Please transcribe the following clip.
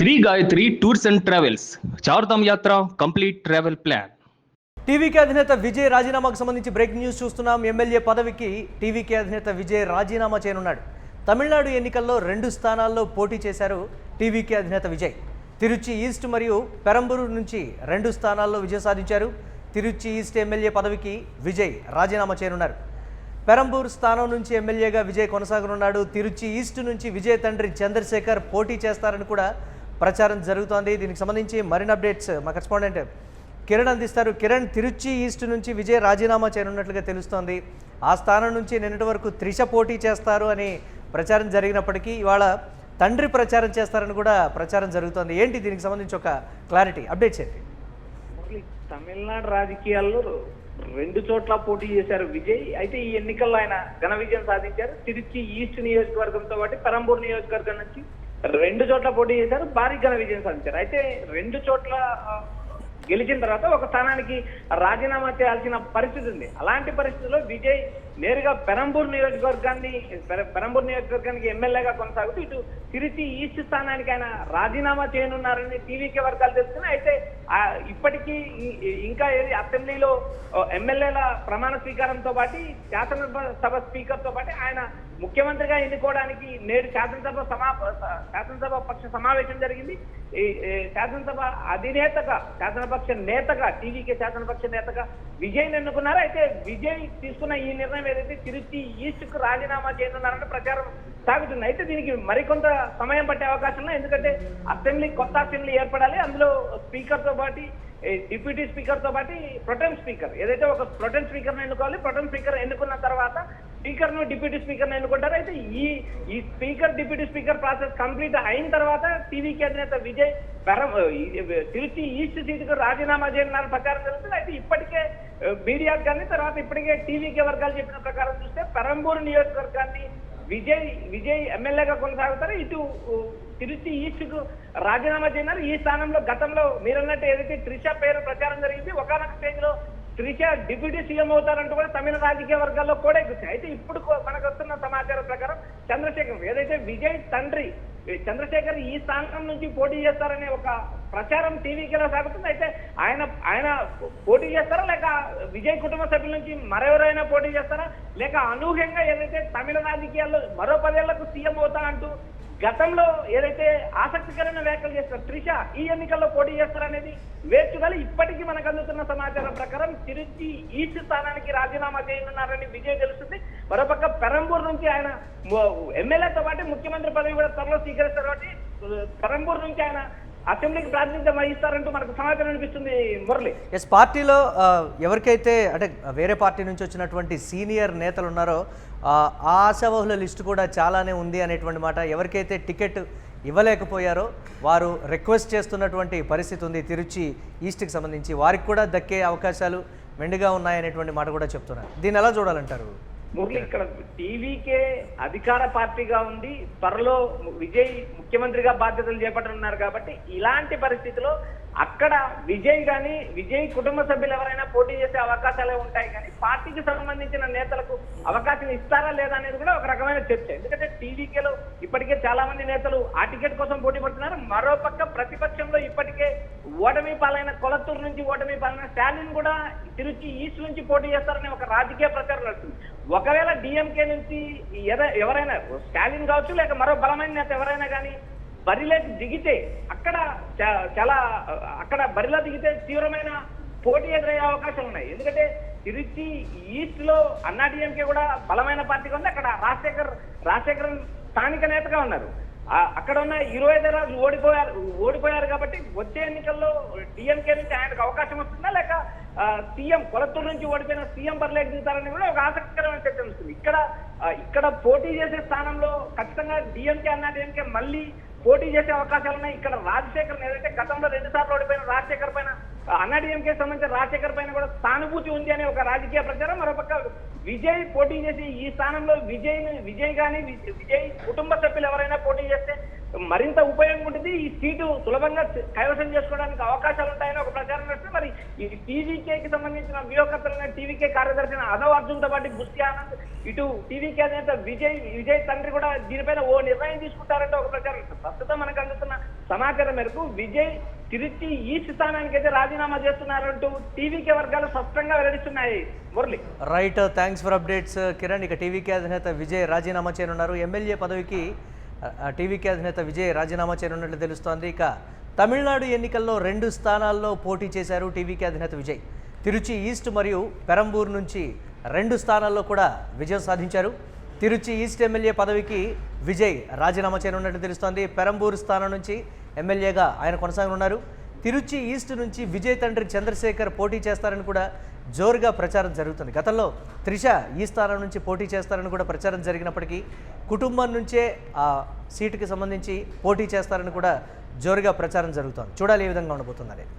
Shri Gayatri tours and travels Chardham yatra complete travel plan. TVK అధినేత విజయ్ రాజీనామాకు సంబంధించి బ్రేకింగ్ న్యూస్ చూస్తున్నాం. ఎమ్మెల్యే పదవికి టీవీకే అధినేత విజయ్ రాజీనామా చేయనున్నాడు. తమిళనాడు ఎన్నికల్లో 2 స్థానాల్లో పోటీ చేశారు టీవీకే అధినేత విజయ్. తిరుచి ఈస్ట్ మరియు పెరంబూరు నుంచి 2 స్థానాల్లో విజయం సాధించారు. తిరుచి ఈస్ట్ ఎమ్మెల్యే పదవికి విజయ్ రాజీనామా చేయనున్నారు. పెరంబూరు స్థానం నుంచి ఎమ్మెల్యేగా విజయ్ కొనసాగనున్నాడు. తిరుచి ఈస్ట్ నుంచి విజయ్ తండ్రి చంద్రశేఖర్ పోటీ చేస్తారని కూడా ప్రచారం జరుగుతోంది. దీనికి సంబంధించి మరిన్ని అప్డేట్స్ మా కరెస్పాండెంట్ కిరణ్ అందిస్తారు. కిరణ్, తిరుచి ఈస్ట్ నుంచి విజయ్ రాజీనామా చేయనున్నట్లుగా తెలుస్తోంది. ఆ స్థానం నుంచి నిన్నటి వరకు త్రిష పోటీ చేస్తారు అని ప్రచారం జరిగినప్పటికీ ఇవాళ తండ్రి ప్రచారం చేస్తారని కూడా ప్రచారం జరుగుతోంది. ఏంటి దీనికి సంబంధించి ఒక క్లారిటీ అప్డేట్స్ ఏంటి? తమిళనాడు రాజకీయాల్లో 2 చోట్ల పోటీ చేశారు విజయ్. అయితే ఈ ఎన్నికల్లో ఆయన ఘన విజయం సాధించారు. తిరుచి ఈస్ట్ నియోజకవర్గంతో పాటు పెరంబూరు నియోజకవర్గం నుంచి 2 చోట్ల పోటీ చేశారు. భారీ ఘన విజయం సాధించారు. అయితే 2 చోట్ల గెలిచిన తర్వాత ఒక స్థానానికి రాజీనామా చేయాల్సిన పరిస్థితి ఉంది. అలాంటి పరిస్థితుల్లో విజయ్ నేరుగా పెరంబూరు నియోజకవర్గానికి ఎమ్మెల్యేగా కొనసాగుతూ ఇటు తిరుచి ఈస్ట్ స్థానానికి ఆయన రాజీనామా చేయనున్నారని టీవీకే వర్గాలు తెలుస్తున్నాయి. అయితే ఇప్పటికీ ఇంకా అసెంబ్లీలో ఎమ్మెల్యేల ప్రమాణ స్వీకారంతో పాటు శాసనసభ స్పీకర్ తో పాటు ఆయన ముఖ్యమంత్రిగా ఎన్నుకోవడానికి నేడు శాసనసభ పక్ష సమావేశం జరిగింది. శాసనసభ శాసనపక్ష నేతగా టీవీకే శాసనపక్ష నేతగా విజయ్ ఎన్నుకున్నారు. అయితే విజయ్ తీసుకున్న ఈ నిర్ణయం ఏదైతే తిరుచి ఈస్ట్ కు రాజీనామా చేయనున్నారంటే ప్రచారం సాగుతుంది. అయితే దీనికి మరికొంత సమయం పట్టే అవకాశం ఉన్నాయి. ఎందుకంటే కొత్త అసెంబ్లీ ఏర్పడాలి. అందులో స్పీకర్ తో పాటు డిప్యూటీ స్పీకర్ తో పాటు ప్రొటెం స్పీకర్ ఏదైతే ఒక ప్రొటెం స్పీకర్ ఎన్నుకోవాలి. ప్రొటెం స్పీకర్ ఎన్నుకున్న తర్వాత స్పీకర్ ను డిప్యూటీ స్పీకర్ ఎన్నుకుంటారు. అయితే ఈ speaker deputy speaker process complete అయిన తర్వాత టీవీకే అధినేత విజయ్ తిరుచి ఈస్ట్ సీటుకు రాజీనామా చేయనున్నారు ప్రచారం జరుగుతుంది. అయితే ఇప్పటికే మీడియాకు కానీ తర్వాత ఇప్పటికే టీవీకే వర్గాలు చెప్పిన ప్రకారం చూస్తే పెరంబూరు నియోజకవర్గాన్ని విజయ్ ఎమ్మెల్యేగా కొనసాగుతారు. ఇటు తిరుచి ఈస్ట్ కు రాజీనామా చేయన్నారు. ఈ స్థానంలో గతంలో మీరన్నట్టు ఏదైతే త్రిష పేరు ప్రచారం జరిగింది, ఒకనొక స్టేజ్ లో త్రిష డిప్యూటీ సీఎం అవుతారంటూ కూడా తమిళ రాజకీయ వర్గాల్లో కూడా ఎక్కుతాయి. అయితే ఇప్పుడు మనకు వస్తున్న సమాచారం ప్రకారం చంద్రశేఖర్ ఏదైతే విజయ్ తండ్రి చంద్రశేఖర్ ఈ స్థానం నుంచి పోటీ చేస్తారనే ఒక ప్రచారం టీవీకేలో సాగుతుంది. అయితే ఆయన పోటీ చేస్తారా లేక విజయ్ కుటుంబ సభ్యుల నుంచి మరెవరైనా పోటీ చేస్తారా లేక అనూహ్యంగా ఏదైతే తమిళ రాజకీయాల్లో మరో 10 ఏళ్లకు సీఎం అవుతారంటూ గతంలో ఏదైతే ఆసక్తికరమైన వ్యాఖ్యలు చేస్తారు త్రిష ఈ ఎన్నికల్లో పోటీ చేస్తారనేది వేచుదలి. ఇప్పటికీ మనకు అందుతున్న సమాచారం ప్రకారం తిరుచి ఈస్ట్ స్థానానికి రాజీనామా చేయనున్నారని విజయ్ తెలుస్తుంది. మరోపక్క పెరంబూరు నుంచి ఆయన ఎమ్మెల్యేతో పాటు ముఖ్యమంత్రి పదవి కూడా త్వరలో స్వీకరిస్తారు కాబట్టి పెరంబూరు నుంచి ఆయన అసెంబ్లీకి ప్రాతినిధ్యం వహిస్తారంటూ మనకు సమాచారం అనిపిస్తుంది. మురళి, పార్టీలో ఎవరికైతే అంటే వేరే పార్టీ నుంచి వచ్చినటువంటి సీనియర్ నేతలు ఉన్నారో ఆ ఆశావహుల లిస్టు కూడా చాలానే ఉంది అనేటువంటి మాట. ఎవరికైతే టికెట్ ఇవ్వలేకపోయారో వారు రిక్వెస్ట్ చేస్తున్నటువంటి పరిస్థితి ఉంది. తిరుచి ఈస్ట్కి సంబంధించి వారికి కూడా దక్కే అవకాశాలు మెండుగా ఉన్నాయనేటువంటి మాట కూడా చెప్తున్నారు. దీన్ని ఎలా చూడాలంటారు? మురళి, ఇక్కడ టీవీకే అధికార పార్టీగా ఉంది. త్వరలో విజయ్ ముఖ్యమంత్రిగా బాధ్యతలు చేపట్టనున్నారు కాబట్టి ఇలాంటి పరిస్థితిలో అక్కడ విజయ్ కుటుంబ సభ్యులు ఎవరైనా పోటీ చేసే అవకాశాలే ఉంటాయి. కానీ పార్టీకి సంబంధించిన నేతలకు అవకాశం ఇస్తారా లేదా అనేది కూడా ఒక రకమైన చర్చ. ఎందుకంటే టీవీకేలో ఇప్పటికే చాలా మంది నేతలు ఆ టికెట్ కోసం పోటీ పడుతున్నారు. మరోపక్క ప్రతిపక్షంలో ఇప్పటికే ఓటమి పాలైన కొలత్తూరు నుంచి ఓటమి పాలైన స్టాలిన్ కూడా తిరుచి ఈస్ట్ నుంచి పోటీ చేస్తారనే ఒక రాజకీయ ప్రచారం నడుస్తుంది. ఒకవేళ డిఎంకే నుంచి ఎవరైనా స్టాలిన్ కావచ్చు లేక మరో బలమైన నేత ఎవరైనా కానీ బరిలోకి దిగితే అక్కడ బరిలో దిగితే తీవ్రమైన పోటీ ఎదురయ్యే అవకాశాలు ఉన్నాయి. ఎందుకంటే తిరుచి ఈస్ట్ లో అన్నా డిఎంకే కూడా బలమైన పార్టీగా ఉంది. అక్కడ రాజశేఖరన్ స్థానిక నేతగా ఉన్నారు. అక్కడ ఉన్న 25 రాజు ఓడిపోయారు కాబట్టి వచ్చే ఎన్నికల్లో డిఎంకే నుంచి ఆయనకు అవకాశం వస్తుందా లేక సీఎం కొలత్తూరు నుంచి ఓడిపోయిన సీఎం బరిలోకి దిగుతారని కూడా ఒక ఆసక్తికరమైన చర్చ వస్తుంది. ఇక్కడ పోటీ చేసే స్థానంలో ఖచ్చితంగా డిఎంకే అన్నా డిఎంకే మళ్ళీ పోటీ చేసే అవకాశాలు ఉన్నాయి. ఇక్కడ రాజశేఖర్ ఏదైతే గతంలో 2 సార్లు ఓడిపోయిన రాజశేఖర్ పైన అన్నాడీఎంకే సంబంధించిన రాజశేఖర్ పైన కూడా సానుభూతి ఉంది అనే ఒక రాజకీయ ప్రచారం. మరోపక్క విజయ్ పోటీ చేసి ఈ స్థానంలో విజయ్ కుటుంబ సభ్యులు ఎవరైనా పోటీ చేస్తే మరింత ఉపయోగం ఉంటుంది. ఈ సీటు సులభంగా కైవసం చేసుకోవడానికి అవకాశాలు ఉంటాయని ఒక ప్రచారం నడిస్తే మరి ఈ టీవీకేకి సంబంధించిన వ్యూహకర్తలైన టీవీకే కార్యదర్శి అదవ్ అర్జున్తో పాటు బుస్తి ఆనంద్, ఇటు టీవీకే అధినేత విజయ్ తండ్రి కూడా దీనిపైన ఓ నిర్ణయం తీసుకుంటారంటే ఒక ప్రచారం. ప్రస్తుతం మనకు అందుతున్న సమాచారం మేరకు విజయ్ తిరుచి ఈస్ట్ స్థానానికి అయితే రాజీనామా చేస్తున్నారంటూ టీవీకే వర్గాలు స్పష్టంగా వెల్లడిస్తున్నాయి. Murali, right, thanks for updates Kiran. ఇక టీవీకే అధినేత విజయ్ రాజీనామా చేయనున్నారు. ఎమ్మెల్యే పదవికి టీవీకే అధినేత విజయ్ రాజీనామా చేయనున్నట్లు తెలుస్తోంది. ఇక తమిళనాడు ఎన్నికల్లో 2 స్థానాల్లో పోటీ చేశారు టీవీకే అధినేత విజయ్. తిరుచి ఈస్ట్ మరియు పెరంబూర్ నుంచి 2 స్థానాల్లో కూడా విజయం సాధించారు. తిరుచి ఈస్ట్ ఎమ్మెల్యే పదవికి విజయ్ రాజీనామా చేయనున్నట్లు తెలుస్తోంది. పెరంబూర్ స్థానం నుంచి ఎమ్మెల్యేగా ఆయన కొనసాగనున్నారు. తిరుచి ఈస్ట్ నుంచి విజయ్ తండ్రి చంద్రశేఖర్ పోటీ చేస్తారని కూడా జోరుగా ప్రచారం జరుగుతుంది. గతంలో త్రిష ఈ స్థానం నుంచి పోటీ చేస్తారని కూడా ప్రచారం జరిగినప్పటికీ కుటుంబం నుంచే ఆ సీటుకి సంబంధించి పోటీ చేస్తారని కూడా జోరుగా ప్రచారం జరుగుతోంది. చూడాలి ఏ విధంగా ఉండబోతుంది అనేది.